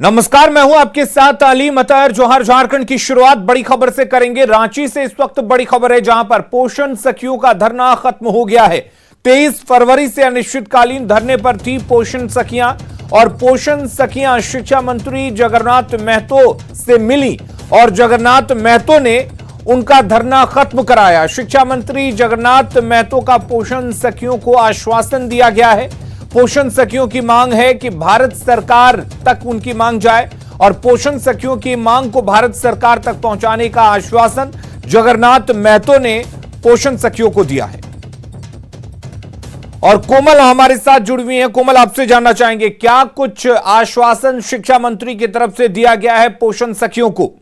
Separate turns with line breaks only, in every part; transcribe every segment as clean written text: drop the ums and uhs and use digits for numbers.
नमस्कार, मैं हूं आपके साथ अली मतहर जोहर। झारखंड की शुरुआत बड़ी खबर से करेंगे। रांची से इस वक्त बड़ी खबर है, जहां पर पोषण सखियों का धरना खत्म हो गया है। 23 फरवरी से अनिश्चितकालीन धरने पर थी पोषण सखियां, और पोषण सखियां शिक्षा मंत्री जगन्नाथ महतो से मिली और जगन्नाथ महतो ने उनका धरना खत्म कराया। शिक्षा मंत्री जगन्नाथ महतो का पोषण सखियों को आश्वासन दिया गया है। पोषण सखियों की मांग है कि भारत सरकार तक उनकी मांग जाए, और पोषण सखियों की मांग को भारत सरकार तक पहुंचाने का आश्वासन जगन्नाथ महतो ने पोषण सखियों को दिया है। और कोमल हमारे साथ जुड़ी हुई है। कोमल, आपसे जानना चाहेंगे, क्या कुछ आश्वासन शिक्षा मंत्री की तरफ से दिया गया है पोषण सखियों को?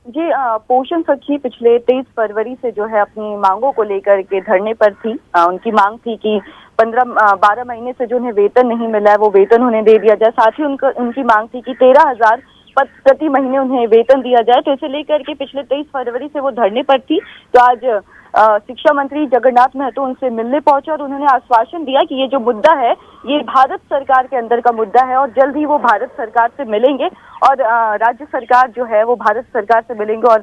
जी, पोषण सखी पिछले 23 फरवरी से जो है अपनी मांगों को लेकर के धरने पर थी। उनकी मांग थी कि 12 महीने से जो उन्हें वेतन नहीं मिला है वो वेतन उन्हें दे दिया जाए। साथ ही उनकी मांग थी कि 13,000 प्रति महीने उन्हें वेतन दिया जाए। तो इसे लेकर के पिछले 23 फरवरी से वो धरने पर थी। तो आज शिक्षा मंत्री जगन्नाथ महतो उनसे मिलने पहुंचे और उन्होंने आश्वासन दिया कि ये जो मुद्दा है ये भारत सरकार के अंदर का मुद्दा है, और जल्द ही वो भारत सरकार से मिलेंगे, और राज्य सरकार जो है वो भारत सरकार से मिलेंगे, और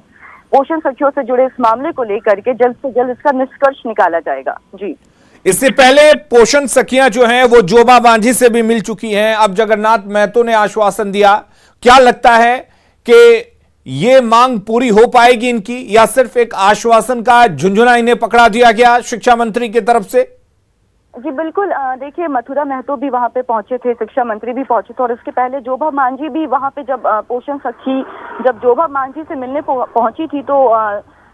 पोषण सखियों से जुड़े इस मामले को लेकर के जल्द से जल्द इसका निष्कर्ष निकाला जाएगा। जी,
इससे पहले पोषण सखियां जो हैं वो जोबा मांझी से भी मिल चुकी हैं। अब जगन्नाथ महतो ने आश्वासन दिया। क्या लगता है कि ये मांग पूरी हो पाएगी इनकी, या सिर्फ एक आश्वासन का झुंझुना इन्हें पकड़ा दिया गया शिक्षा मंत्री की तरफ से?
जी बिल्कुल, देखिए मथुरा महतो भी वहां पे पहुंचे थे, शिक्षा मंत्री भी पहुंचे थे, और इसके पहले जोबा मांझी भी वहां पे जब पोषण सखी जब जोबा मांझी से मिलने पहुंची थी तो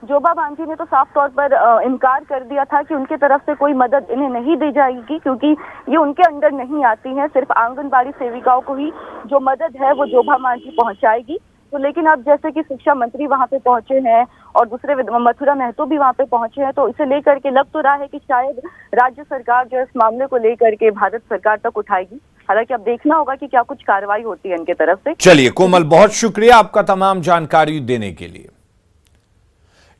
जोबा मांझी ने तो साफ तौर पर इनकार कर दिया था कि उनके तरफ से कोई मदद इन्हें नहीं दी जाएगी, क्योंकि ये उनके अंडर नहीं आती हैं। सिर्फ आंगनबाड़ी सेविकाओं को ही जो मदद है वो जोबा मांझी पहुंचाएगी। तो लेकिन अब जैसे कि शिक्षा मंत्री वहां पे पहुंचे हैं और दूसरे मथुरा महतो भी वहां पे पहुंचे हैं, तो इसे लेकर के लग तो रहा है कि शायद राज्य सरकार जो इस मामले को लेकर के भारत सरकार तक उठाएगी। हालांकि अब देखना होगा कि क्या कुछ कार्रवाई होती है इनके तरफ से।
चलिए कोमल, बहुत शुक्रिया आपका तमाम जानकारी देने के लिए।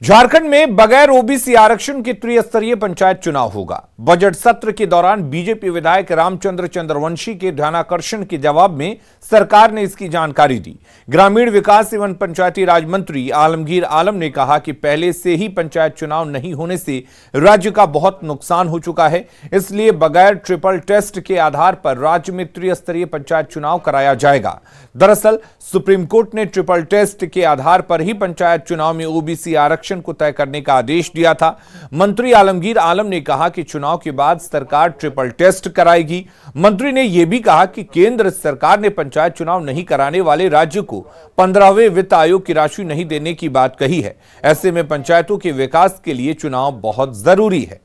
झारखंड में बगैर ओबीसी आरक्षण के त्रिस्तरीय पंचायत चुनाव होगा। बजट सत्र के दौरान बीजेपी विधायक रामचंद्र चंद्रवंशी के ध्यानाकर्षण के जवाब में सरकार ने इसकी जानकारी दी। ग्रामीण विकास एवं पंचायती राज मंत्री आलमगीर आलम ने कहा कि पहले से ही पंचायत चुनाव नहीं होने से राज्य का बहुत नुकसान हो चुका है, इसलिए बगैर ट्रिपल टेस्ट के आधार पर राज्य में त्रिस्तरीय पंचायत चुनाव कराया जाएगा। दरअसल सुप्रीम कोर्ट ने ट्रिपल टेस्ट के आधार पर ही पंचायत चुनाव में ओबीसी आरक्षण को तय करने का आदेश दिया था। मंत्री आलमगीर आलम ने कहा कि चुनाव के बाद सरकार ट्रिपल टेस्ट कराएगी। मंत्री ने यह भी कहा कि केंद्र सरकार ने पंचायत चुनाव नहीं कराने वाले राज्य को 15वें वित्त आयोग की राशि नहीं देने की बात कही है। ऐसे में पंचायतों के विकास के लिए चुनाव बहुत जरूरी है।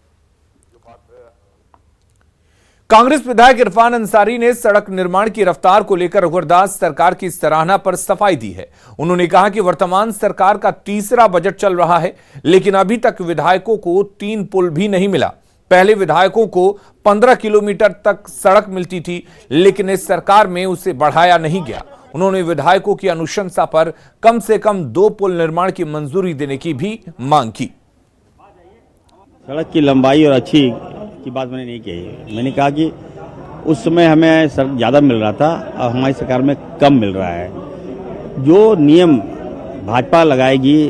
कांग्रेस विधायक इरफान अंसारी ने सड़क निर्माण की रफ्तार को लेकर रघुवरदास सरकार की सराहना पर सफाई दी है। उन्होंने कहा कि वर्तमान सरकार का तीसरा बजट चल रहा है, लेकिन अभी तक विधायकों को 3 पुल भी नहीं मिला। पहले विधायकों को 15 किलोमीटर तक सड़क मिलती थी, लेकिन इस सरकार में उसे बढ़ाया नहीं गया। उन्होंने विधायकों की अनुशंसा पर कम से कम 2 पुल निर्माण की मंजूरी देने की भी मांग की।
सड़क की लंबाई और अच्छी की बात मैंने नहीं कही। मैंने कहा कि उस समय हमें सड़क ज़्यादा मिल रहा था और हमारी सरकार में कम मिल रहा है। जो नियम भाजपा लगाएगी,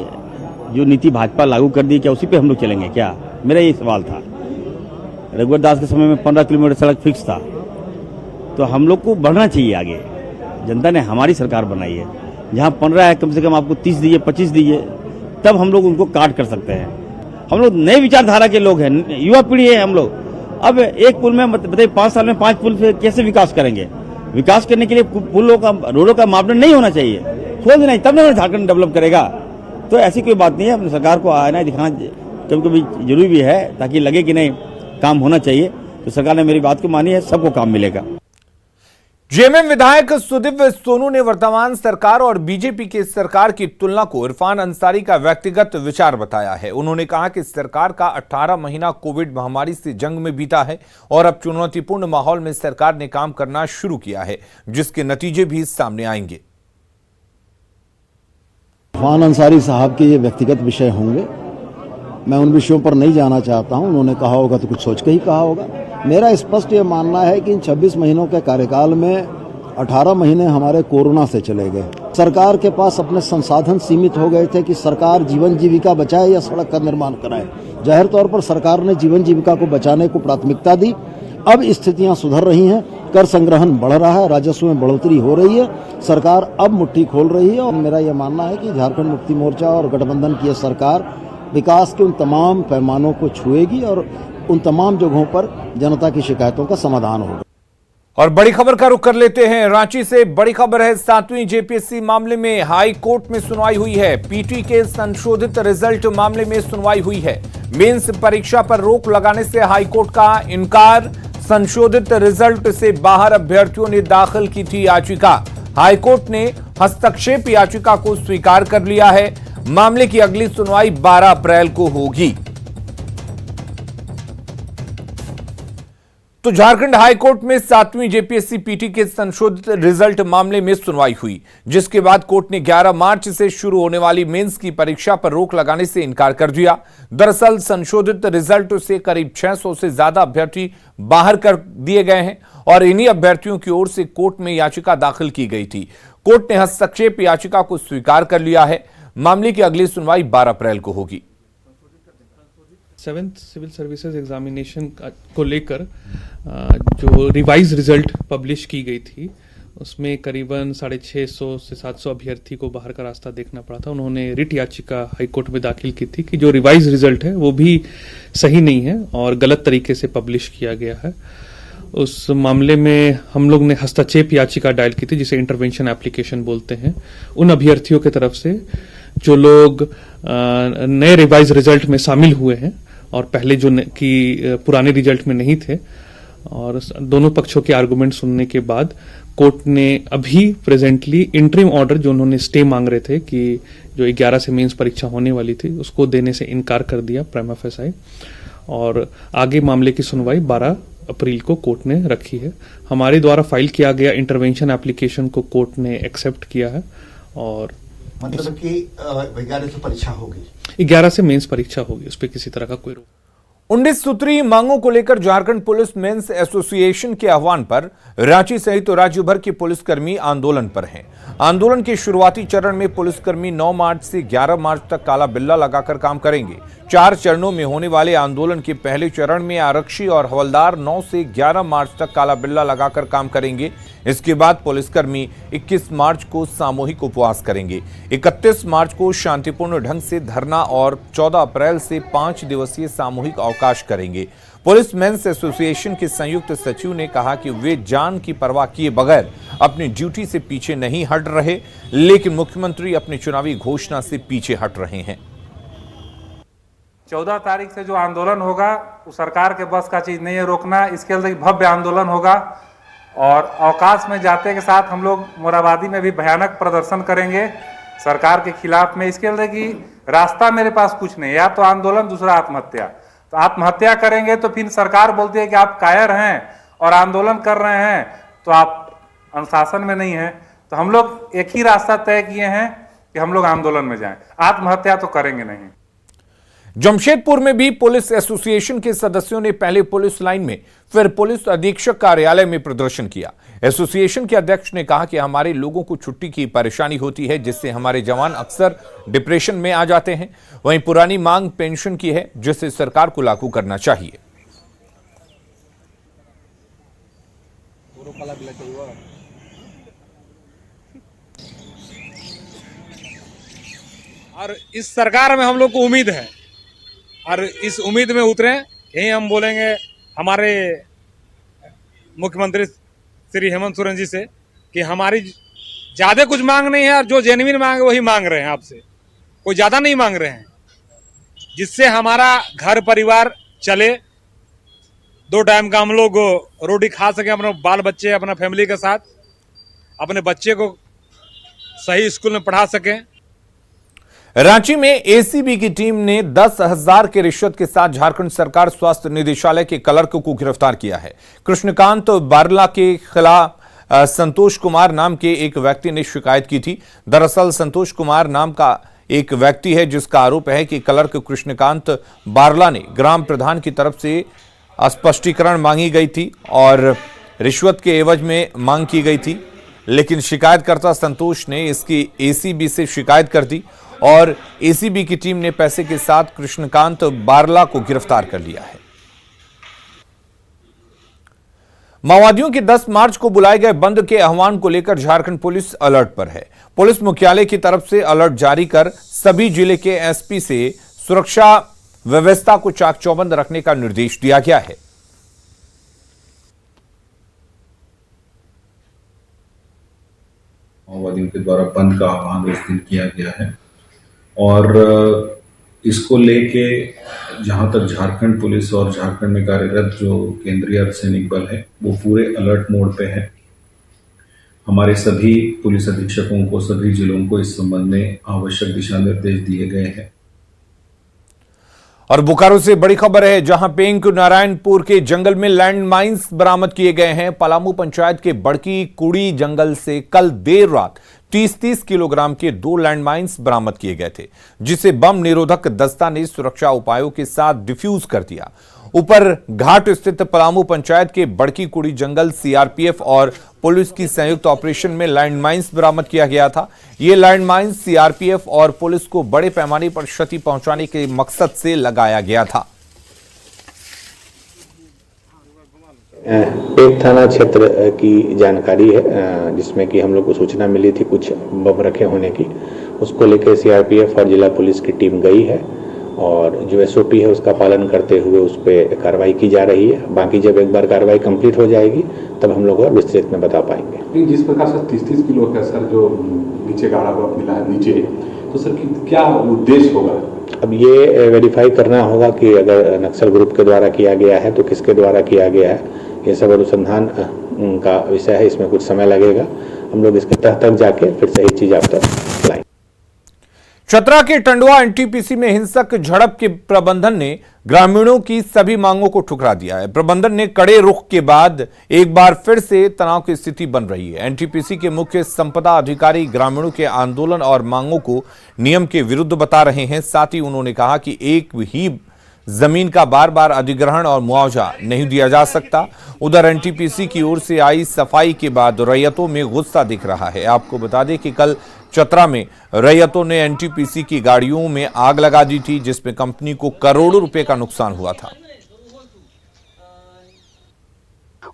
जो नीति भाजपा लागू कर दी, क्या उसी पे हम लोग चलेंगे क्या? मेरा ये सवाल था। रघुवरदास के समय में 15 किलोमीटर सड़क फिक्स था, तो हम लोग को बढ़ना चाहिए आगे। जनता ने हमारी सरकार बनाई है, जहाँ 15 है कम से कम आपको 30 दीजिए, 25 दीजिए, तब हम लोग उनको काट कर सकते हैं। हम लोग नए विचारधारा के लोग हैं, युवा पीढ़ी है हम लोग। अब एक पुल में बताइए 5 साल में 5 पुल से कैसे विकास करेंगे? विकास करने के लिए पुलों का, रोडों का मापदंड नहीं होना चाहिए, खोल देना, तब ना झारखंड डेवलप करेगा। तो ऐसी कोई बात नहीं है। अपनी सरकार को आना दिखाना कभी कभी जरूरी भी है, ताकि लगे कि नहीं काम होना चाहिए। तो सरकार ने मेरी बात को मानी है, सबको काम मिलेगा।
जेएमएम विधायक सुदीव्य सोनू ने वर्तमान सरकार और बीजेपी की सरकार की तुलना को इरफान अंसारी का व्यक्तिगत विचार बताया है। उन्होंने कहा कि सरकार का 18 महीना कोविड महामारी से जंग में बीता है, और अब चुनौतीपूर्ण माहौल में सरकार ने काम करना शुरू किया है, जिसके नतीजे भी सामने आएंगे।
इरफान अंसारी साहब के ये व्यक्तिगत विषय होंगे, मैं उन विषयों पर नहीं जाना चाहता हूं। उन्होंने कहा होगा तो कुछ सोच के ही कहा होगा। मेरा स्पष्ट ये मानना है कि इन 26 महीनों के कार्यकाल में 18 महीने हमारे कोरोना से चले गए। सरकार के पास अपने संसाधन सीमित हो गए थे कि सरकार जीवन जीविका बचाए या सड़क का निर्माण कराए। जाहिर तौर पर सरकार ने जीवन जीविका को बचाने को प्राथमिकता दी। अब स्थितियां सुधर रही हैं, कर संग्रहण बढ़ रहा है, राजस्व में बढ़ोतरी हो रही है, सरकार अब मुट्ठी खोल रही है। और मेरा यह मानना है कि झारखंड मुक्ति मोर्चा और गठबंधन की यह सरकार विकास के उन तमाम पैमानों को छुएगी और उन तमाम जगहों पर जनता की शिकायतों का समाधान होगा।
और बड़ी खबर का रुख कर लेते हैं। रांची से बड़ी खबर है, 7वीं जेपीएससी मामले में हाई कोर्ट में सुनवाई हुई है। पीटी के संशोधित रिजल्ट मामले में सुनवाई हुई है। मेंस परीक्षा पर रोक लगाने से हाई कोर्ट का इनकार। संशोधित रिजल्ट से बाहर अभ्यर्थियों ने दाखिल की थी याचिका। हाई कोर्ट ने हस्तक्षेप याचिका को स्वीकार कर लिया है। मामले की अगली सुनवाई 12 अप्रैल को होगी। तो झारखंड हाईकोर्ट में 7वीं जेपीएससी पीटी के संशोधित रिजल्ट मामले में सुनवाई हुई, जिसके बाद कोर्ट ने 11 मार्च से शुरू होने वाली मेंस की परीक्षा पर रोक लगाने से इनकार कर दिया। दरअसल संशोधित रिजल्ट से करीब 600 से ज्यादा अभ्यर्थी बाहर कर दिए गए हैं और इन्हीं अभ्यर्थियों की ओर से कोर्ट में याचिका दाखिल की गई थी। कोर्ट ने हस्तक्षेप याचिका को स्वीकार कर लिया है। मामले की अगली सुनवाई 12 अप्रैल को होगी।
7th सिविल सर्विसेज एग्जामिनेशन को लेकर जो रिवाइज रिजल्ट पब्लिश की गई थी, उसमें करीबन 650 से 700 अभ्यर्थी को बाहर का रास्ता देखना पड़ा था। उन्होंने रिट याचिका हाईकोर्ट में दाखिल की थी कि जो रिवाइज रिजल्ट है वो भी सही नहीं है और गलत तरीके से पब्लिश किया गया है। उस मामले में हम लोग ने हस्तक्षेप याचिका दायर की थी, जिसे इंटरवेंशन एप्लीकेशन बोलते हैं, उन अभ्यर्थियों की तरफ से जो लोग नए रिवाइज रिजल्ट में शामिल हुए हैं और पहले जो कि पुराने रिजल्ट में नहीं थे। और दोनों पक्षों के आर्गुमेंट सुनने के बाद कोर्ट ने अभी प्रेजेंटली इंटरिम ऑर्डर, जो उन्होंने स्टे मांग रहे थे कि जो 11 से मेंस परीक्षा होने वाली थी, उसको देने से इनकार कर दिया प्रिमा फेसाई। और आगे मामले की सुनवाई 12 अप्रैल को कोर्ट ने रखी है। हमारे द्वारा फाइल किया गया इंटरवेंशन एप्लीकेशन को कोर्ट ने एक्सेप्ट किया है और
मतलब कि 11 से परीक्षा होगी,
11 से मेंस परीक्षा होगी, उस पर किसी तरह का कोई रोक।
19 सूत्री मांगों को लेकर झारखंड पुलिस मेंस एसोसिएशन के आह्वान पर रांची सहित तो राज्य भर के पुलिसकर्मी आंदोलन पर हैं। आंदोलन के शुरुआती चरण में पुलिसकर्मी 9 मार्च से 11 मार्च तक काला बिल्ला लगाकर काम करेंगे। 4 चरणों में होने वाले आंदोलन के पहले चरण में आरक्षी और हवलदार 9 से 11 मार्च तक काला बिल्ला लगाकर काम करेंगे। इसके बाद पुलिसकर्मी 21 मार्च को सामूहिक उपवास करेंगे। 31 मार्च को शांतिपूर्ण ढंग से धरना और 14 अप्रैल से 5 दिवसीय सामूहिक अवकाश करेंगे। पुलिस मेंस एसोसिएशन के संयुक्त सचिव ने कहा कि वे जान की परवाह किए बगैर अपनी ड्यूटी से पीछे नहीं हट रहे, लेकिन मुख्यमंत्री अपनी चुनावी घोषणा से पीछे हट रहे हैं।
14 तारीख से जो आंदोलन होगा वो सरकार के बस का चीज नहीं है रोकना। इसके लिए भव्य आंदोलन होगा और अवकाश में जाते के साथ हम लोग मोराबादी में भी भयानक प्रदर्शन करेंगे सरकार के खिलाफ में। इसके लिए कि रास्ता मेरे पास कुछ नहीं, या तो आंदोलन, दूसरा आत्महत्या। तो आत्महत्या करेंगे तो फिर सरकार बोलती है कि आप कायर हैं और आंदोलन कर रहे हैं तो आप अनुशासन में नहीं हैं। तो हम लोग एक ही रास्ता तय किए हैं कि हम लोग आंदोलन में जाएं, आत्महत्या तो करेंगे नहीं।
जमशेदपुर में भी पुलिस एसोसिएशन के सदस्यों ने पहले पुलिस लाइन में फिर पुलिस अधीक्षक कार्यालय में प्रदर्शन किया। एसोसिएशन के अध्यक्ष ने कहा कि हमारे लोगों को छुट्टी की परेशानी होती है, जिससे हमारे जवान अक्सर डिप्रेशन में आ जाते हैं। वहीं पुरानी मांग पेंशन की है, जिसे सरकार को लागू करना चाहिए।
और इस सरकार में हम लोग को उम्मीद है और इस उम्मीद में उतरे, यही हम बोलेंगे हमारे मुख्यमंत्री श्री हेमंत सोरेन जी से कि हमारी ज्यादा कुछ मांग नहीं है और जो जेन्युइन मांग है वही मांग रहे हैं आपसे, कोई ज्यादा नहीं मांग रहे हैं, जिससे हमारा घर परिवार चले, 2 टाइम का हम लोग रोटी खा सके, अपने बाल बच्चे, अपना फैमिली के साथ अपने बच्चे को सही स्कूल में पढ़ा सकें।
रांची में एसीबी की टीम ने 10,000 के रिश्वत के साथ झारखंड सरकार स्वास्थ्य निदेशालय के क्लर्क को गिरफ्तार किया है। कृष्णकांत बारला के खिलाफ संतोष कुमार नाम के एक व्यक्ति ने शिकायत की थी। दरअसल संतोष कुमार नाम का एक व्यक्ति है जिसका आरोप है कि क्लर्क कृष्णकांत बारला ने ग्राम प्रधान की तरफ से स्पष्टीकरण मांगी गई थी और रिश्वत के एवज में मांग की गई थी। लेकिन शिकायतकर्ता संतोष ने इसकी एसीबी से शिकायत कर दी और एसीबी की टीम ने पैसे के साथ कृष्णकांत बारला को गिरफ्तार कर लिया है। माओवादियों के 10 मार्च को बुलाए गए बंद के आह्वान को लेकर झारखंड पुलिस अलर्ट पर है। पुलिस मुख्यालय की तरफ से अलर्ट जारी कर सभी जिले के एसपी से सुरक्षा व्यवस्था को चाक चौबंद रखने का निर्देश दिया गया है।
माओवादियों के द्वारा बंद का आह्वान उस दिन किया गया है और इसको लेके जहां तक झारखंड पुलिस और झारखंड में कार्यरत जो केंद्रीय अर्धसैनिक बल है वो पूरे अलर्ट मोड पे है। हमारे सभी पुलिस अधीक्षकों को, सभी जिलों को इस संबंध में आवश्यक दिशा निर्देश दिए गए हैं।
और बोकारो से बड़ी खबर है, जहां पेंक नारायणपुर के जंगल में लैंड माइंस बरामद किए गए हैं। पलामू पंचायत के बड़की कुड़ी जंगल से कल देर रात 30-30 किलोग्राम के 2 लैंड माइंस बरामद किए गए थे, जिसे बम निरोधक दस्ता ने सुरक्षा उपायों के साथ डिफ्यूज कर दिया। ऊपर घाट स्थित पलामू पंचायत के बड़की कुड़ी जंगल सीआरपीएफ और पुलिस की संयुक्त ऑपरेशन में लैंड माइंस बरामद किया गया था। ये लैंड माइंस सीआरपीएफ और पुलिस को बड़े पैमाने पर क्षति पहुंचाने के मकसद से लगाया गया था।
एक थाना क्षेत्र की जानकारी है जिसमें कि हम लोग को सूचना मिली थी कुछ बम रखे होने की। उसको लेकर सीआरपीएफ और जिला पुलिस की टीम गई है और जो एसओपी है उसका पालन करते हुए उस पर कार्रवाई की जा रही है। बाकी जब एक बार कार्रवाई कंप्लीट हो जाएगी तब हम लोग विस्तृत में बता पाएंगे।
जिस प्रकार से 30-30 किलो का सर जो नीचे गाड़ा हुआ मिला है नीचे, तो सर क्या उद्देश्य होगा? अब
ये वेरीफाई करना होगा कि अगर नक्सल ग्रुप के द्वारा किया गया है तो किसके द्वारा किया गया है। ये सब अनुसंधान का विषय है, इसमें कुछ समय लगेगा। हम लोग इसके तह तक जाके फिर सही चीज आप तक लाएंगे।
चतरा के टंडवा एनटीपीसी में हिंसक झड़प के प्रबंधन ने ग्रामीणों की सभी मांगों को ठुकरा दिया है। प्रबंधन ने कड़े रुख के बाद एक बार फिर से तनाव की स्थिति बन रही है। एनटीपीसी के मुख्य संपदा अधिकारी ग्रामीणों के आंदोलन और मांगों को नियम के विरुद्ध बता रहे हैं। साथ ही उन्होंने कहा कि एक ही जमीन का बार बार अधिग्रहण और मुआवजा नहीं दिया जा सकता। उधर एनटीपीसी की ओर से आई सफाई के बाद रैयतों में गुस्सा दिख रहा है। आपको बता दें कि कल चतरा में रैयतों ने एनटीपीसी की गाड़ियों में आग लगा दी थी, जिसमें कंपनी को करोड़ों रुपए का नुकसान हुआ था।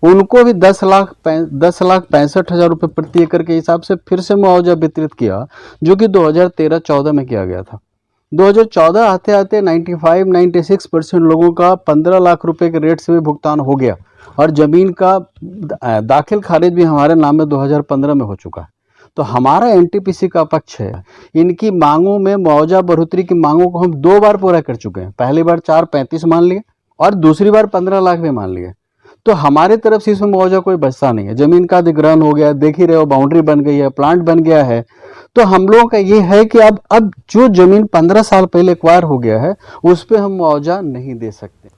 उनको भी 10,65,000 रुपए प्रति एकड़ के हिसाब से फिर से मुआवजा वितरित किया, जो कि 2013-14 में किया गया था। 2014 आते आते 95-96% लोगों का 15 लाख रुपए के रेट से भी भुगतान हो गया और जमीन का दाखिल खारिज भी हमारे नाम में 2015 में हो चुका है। तो हमारा एनटीपीसी का पक्ष है, इनकी मांगों में मुआवजा बढ़ोतरी की मांगों को हम 2 बार पूरा कर चुके हैं। पहली बार 4,35 मान लिए और दूसरी बार 15 लाख भी मान लिए। तो हमारे तरफ से इसमें मुआवजा कोई बचता नहीं है। जमीन का अधिग्रहण हो गया, देख ही रहे हो, बाउंड्री बन गई है, प्लांट बन गया है। तो हम लोगों का ये है कि अब जो जमीन 15 साल पहले एक्वायर हो गया है उस पर हम मुआवजा नहीं दे सकते।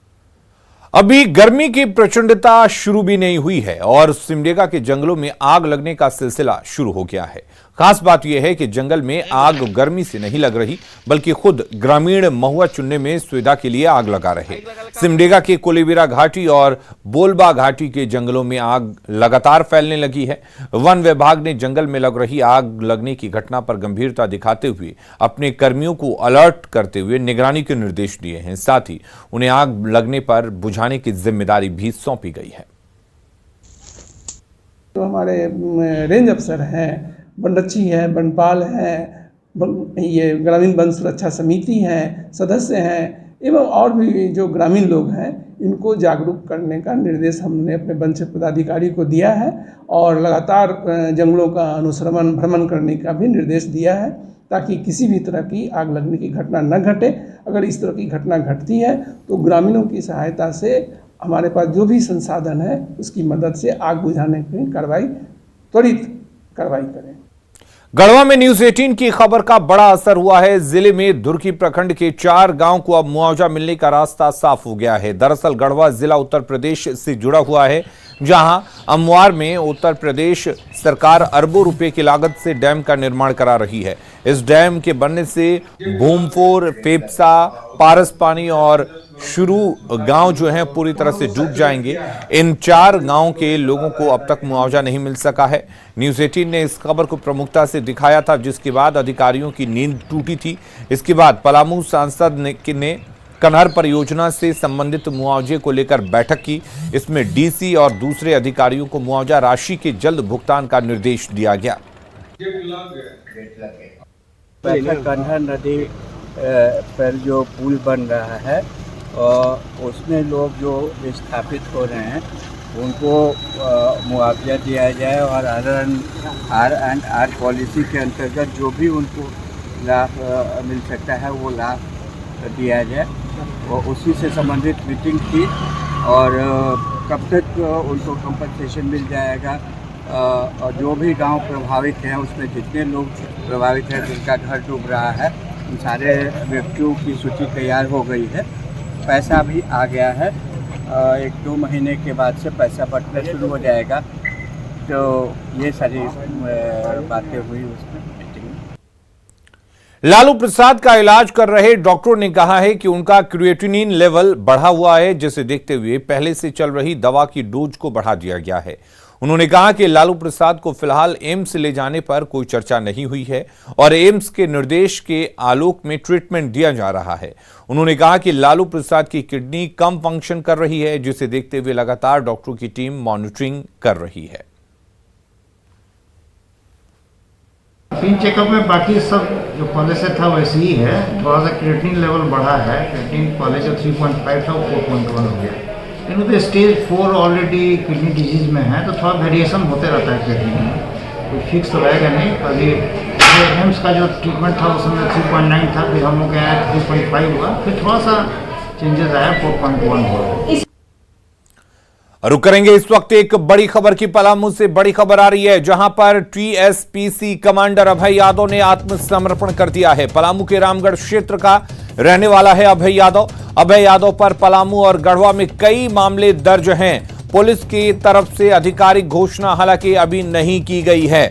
अभी गर्मी की प्रचंडता शुरू भी नहीं हुई है और सिमडेगा के जंगलों में आग लगने का सिलसिला शुरू हो गया है। खास बात यह है कि जंगल में आग गर्मी से नहीं लग रही, बल्कि खुद ग्रामीण महुआ चुनने में सुविधा के लिए आग लगा रहे। सिमडेगा के कोलेबिरा घाटी और बोलबा घाटी के जंगलों में आग लगातार फैलने लगी है। वन विभाग ने जंगल में लग रही आग लगने की घटना पर गंभीरता दिखाते हुए अपने कर्मियों को अलर्ट करते हुए निगरानी के निर्देश दिए हैं। साथ ही उन्हें आग लगने पर बुझाने की जिम्मेदारी भी सौंपी गई है।
तो हमारे रेंज अफसर हैं, वनरक्षी है, वनपाल है, ये ग्रामीण वन सुरक्षा समिति हैं, सदस्य हैं एवं और भी जो ग्रामीण लोग हैं, इनको जागरूक करने का निर्देश हमने अपने वन क्षेत्र पदाधिकारी को दिया है और लगातार जंगलों का अनुश्रवण भ्रमण करने का भी निर्देश दिया है, ताकि किसी भी तरह की आग लगने की घटना न घटे। अगर इस तरह की घटना घटती है तो ग्रामीणों की सहायता से हमारे पास जो भी संसाधन है उसकी मदद से आग बुझाने की त्वरित कार्रवाई करें।
गढ़वा में न्यूज 18 की खबर का बड़ा असर हुआ है। जिले में धुरकी प्रखंड के 4 गांव को अब मुआवजा मिलने का रास्ता साफ हो गया है। दरअसल गढ़वा जिला उत्तर प्रदेश से जुड़ा हुआ है, जहां अमवार में उत्तर प्रदेश सरकार अरबों रुपए की लागत से डैम का निर्माण करा रही है। इस डैम के बनने से भूमफोर, फेफसा, पारस पानी और शुरू गांव जो हैं पूरी तरह से डूब जाएंगे। इन 4 गांवों के लोगों को अब तक मुआवजा नहीं मिल सका है। न्यूज़ 18 ने इस खबर को प्रमुखता से दिखाया था, जिसके बाद अधिकारियों की नींद टूटी थी। इसके बाद पलामू सांसद ने कनहर परियोजना से संबंधित मुआवजे को लेकर बैठक की। इसमें डीसी और दूसरे अधिकारियों को मुआवजा राशि के जल्द भुगतान का निर्देश दिया गया।
कनहर नदी पर जो पुल बन रहा है और उसमें लोग जो विस्थापित हो रहे हैं उनको मुआवजा दिया जाए और आर पॉलिसी के अंतर्गत जो भी उनको लाभ मिल सकता है वो लाभ दिया जाए। और उसी से संबंधित मीटिंग थी और कब तक उनको कंपनसेशन मिल जाएगा और जो भी गांव प्रभावित हैं उसमें जितने लोग प्रभावित हैं जिनका घर डूब रहा है उन सारे व्यक्तियों की सूची तैयार हो गई है। पैसा भी आ गया है। 1-2 महीने के बाद से पैसा बंटना शुरू हो जाएगा। तो ये सारी बातें हुई उसमें।
लालू प्रसाद का इलाज कर रहे डॉक्टरों ने कहा है कि उनका क्रिएटिनिन लेवल बढ़ा हुआ है, जिसे देखते हुए पहले से चल रही दवा की डोज को बढ़ा दिया गया है। उन्होंने कहा कि लालू प्रसाद को फिलहाल एम्स ले जाने पर कोई चर्चा नहीं हुई है और एम्स के निर्देश के आलोक में ट्रीटमेंट दिया जा रहा है। उन्होंने कहा कि लालू प्रसाद की किडनी कम फंक्शन कर रही है, जिसे देखते हुए लगातार डॉक्टरों की टीम मॉनिटरिंग कर रही है।
रूटीन चेकअप में बाकी सब जो पहले से था वैसे ही है। थोड़ा सा क्रिएटिनिन लेवल बढ़ा है। क्रिएटिनिन पहले जो 3.5 था वो 4.1 हो गया। लेकिन तो स्टेज 4 ऑलरेडी किडनी डिजीज में है, तो थोड़ा वेरिएशन होते रहता है क्रिएटिनिन में, कोई फिक्स तो रहेगा नहीं। अभी एम्स का जो ट्रीटमेंट था उस समय 3.9 था, फिर हम लोग आया 3.5 हुआ, फिर थोड़ा सा चेंजेस आया 4.1 हुआ।
रुक करेंगे इस वक्त एक बड़ी खबर की। पलामू से बड़ी खबर आ रही है, जहां पर टीएसपीसी कमांडर अभय यादव ने आत्मसमर्पण कर दिया है। पलामू के रामगढ़ क्षेत्र का रहने वाला है अभय यादव। अभय यादव पर पलामू और गढ़वा में कई मामले दर्ज हैं। पुलिस की तरफ से आधिकारिक घोषणा हालांकि अभी नहीं की गई है।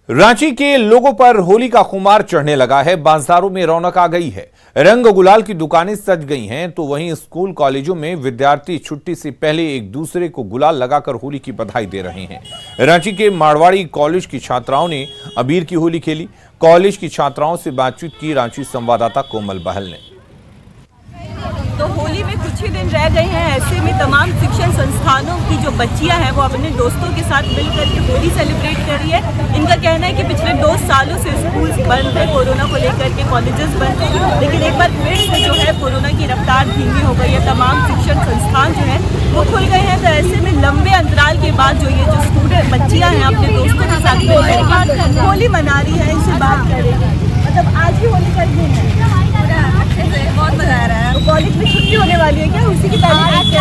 रांची के लोगों पर होली का खुमार चढ़ने लगा है। बाजारों में रौनक आ गई है, रंग गुलाल की दुकानें सज गई हैं, तो वहीं स्कूल कॉलेजों में विद्यार्थी छुट्टी से पहले एक दूसरे को गुलाल लगाकर होली की बधाई दे रहे हैं। रांची के मारवाड़ी कॉलेज की छात्राओं ने अबीर की होली खेली। कॉलेज की छात्राओं से बातचीत की रांची संवाददाता कोमल बहल ने।
तो होली में कुछ ही दिन रह गए हैं, ऐसे में तमाम शिक्षण संस्थानों की जो बच्चियां हैं वो अपने दोस्तों के साथ मिलकर के होली सेलिब्रेट कर रही है। इनका कहना है कि पिछले 2 सालों से स्कूल बंद है कोरोना को लेकर के, कॉलेजेस बंद है, लेकिन एक बार फिर से जो है कोरोना की रफ्तार धीमी हो गई है। तमाम शिक्षण संस्थान जो है वो खुल गए हैं। तो ऐसे में लंबे अंतराल के बाद जो ये जो स्टूडेंट बच्चियाँ हैं अपने दोस्तों के साथ मिलकर होली मना रही है। इनसे बात करेंगे, मतलब आज ही होली कर दी है, बहुत मजा आ रहा है। तो कॉलेज में छुट्टी होने वाली है क्या? उसी की तारीख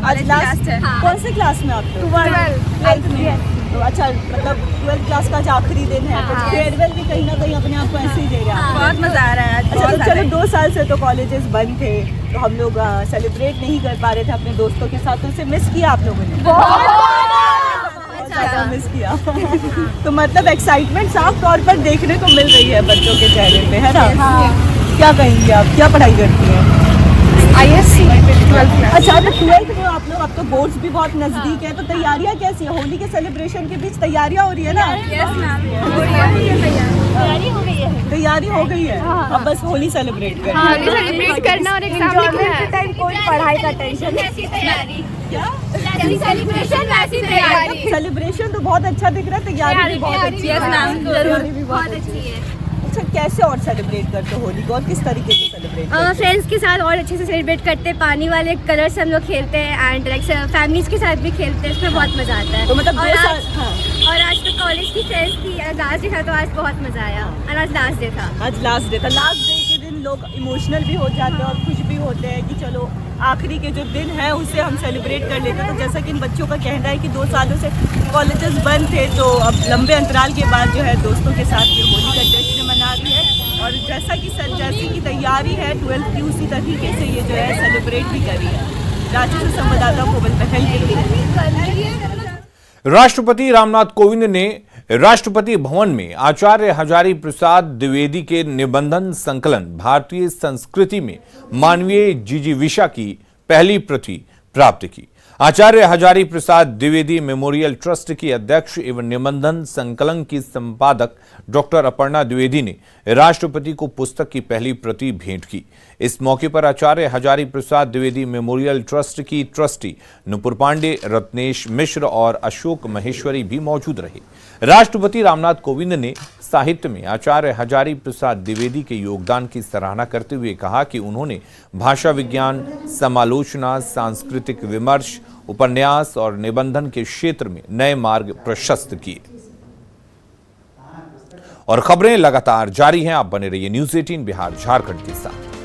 आज लास्ट है। कौन से क्लास में आप लोग? 12th में। तो अच्छा, मतलब 12th क्लास का आज आखिरी दिन है, तो फेयरवेल भी कहीं ना कहीं अपने आप को ऐसे ही दे रहा है। बहुत मजा आ रहा है। अच्छा, तो चलो 2 साल से तो कॉलेजेस बंद थे, तो हम लोग सेलिब्रेट नहीं कर पा रहे थे अपने दोस्तों के साथ, तो उसे मिस किया आप लोगों ने? बहुत ज़्यादा मिस किया। तो मतलब एक्साइटमेंट साफ तौर पर देखने को मिल रही है बच्चों के चेहरे पे, है ना? क्या कहेंगे आप, क्या पढ़ाई करती हैं? ISC 12th में। अच्छा, तो 12th में आप लोग, अब तो बोर्ड्स भी बहुत नजदीक है, तो तैयारियां कैसी है? होली के सेलिब्रेशन के बीच तैयारियां हो रही है ना? तैयारी हो गई है। अब बस होली सेलिब्रेट
करना और एग्जाम के टाइम कोई पढ़ाई का टेंशन नहीं।
सेलिब्रेशन तो बहुत अच्छा दिख रहा है, तैयारी भी बहुत अच्छी है। अच्छा, कैसे और सेलिब्रेट करते हो होली को, और किस तरीके से सेलिब्रेट करते हो?
फ्रेंड्स के साथ और अच्छे से सेलिब्रेट करते हैं। पानी वाले कलर से हम लोग खेलते हैं एंड लाइक फैमिलीज के साथ भी खेलते हैं, इसमें बहुत मजा आता है।
तो मतलब
और आज तो कॉलेज की फ्रेंड्स की लास्ट डे था, तो आज बहुत मजा आया। और आज लास्ट डे था।
आज लास्ट डे था। लास्ट डे के दिन लोग इमोशनल भी हो जाते हैं और खुश भी होते हैं कि चलो आखिरी के जो दिन है उसे हम सेलिब्रेट कर लेते हैं। तो जैसा कि इन बच्चों का कहना है कि 2 सालों से कॉलेजेस बंद थे, तो अब लंबे अंतराल के बाद जो है दोस्तों के साथ ये होली का जश्न मना रही है। और जैसी की तैयारी है 12th की उसी तरीके से ये जो है सेलिब्रेट भी करी है। रांची से संवाददाता कोमल पहल के लिए।
राष्ट्रपति रामनाथ कोविंद ने राष्ट्रपति भवन में आचार्य हजारी प्रसाद द्विवेदी के निबंधन संकलन भारतीय संस्कृति में मानवीय जिजीविषा की पहली प्रति प्राप्त की। आचार्य हजारी प्रसाद द्विवेदी मेमोरियल ट्रस्ट की अध्यक्ष एवं निबंधन संकलन की संपादक डॉक्टर अपर्णा द्विवेदी ने राष्ट्रपति को पुस्तक की पहली प्रति भेंट की। इस मौके पर आचार्य हजारी प्रसाद द्विवेदी मेमोरियल ट्रस्ट की ट्रस्टी नुपुर पांडे, रत्नेश मिश्र और अशोक महेश्वरी भी मौजूद रहे। राष्ट्रपति रामनाथ कोविंद ने साहित्य में आचार्य हजारी प्रसाद द्विवेदी के योगदान की सराहना करते हुए कहा कि उन्होंने भाषा विज्ञान, समालोचना, सांस्कृतिक विमर्श, उपन्यास और निबंधन के क्षेत्र में नए मार्ग प्रशस्त किए। और खबरें लगातार जारी हैं, आप बने रहिए न्यूज़ 18 बिहार झारखंड के साथ।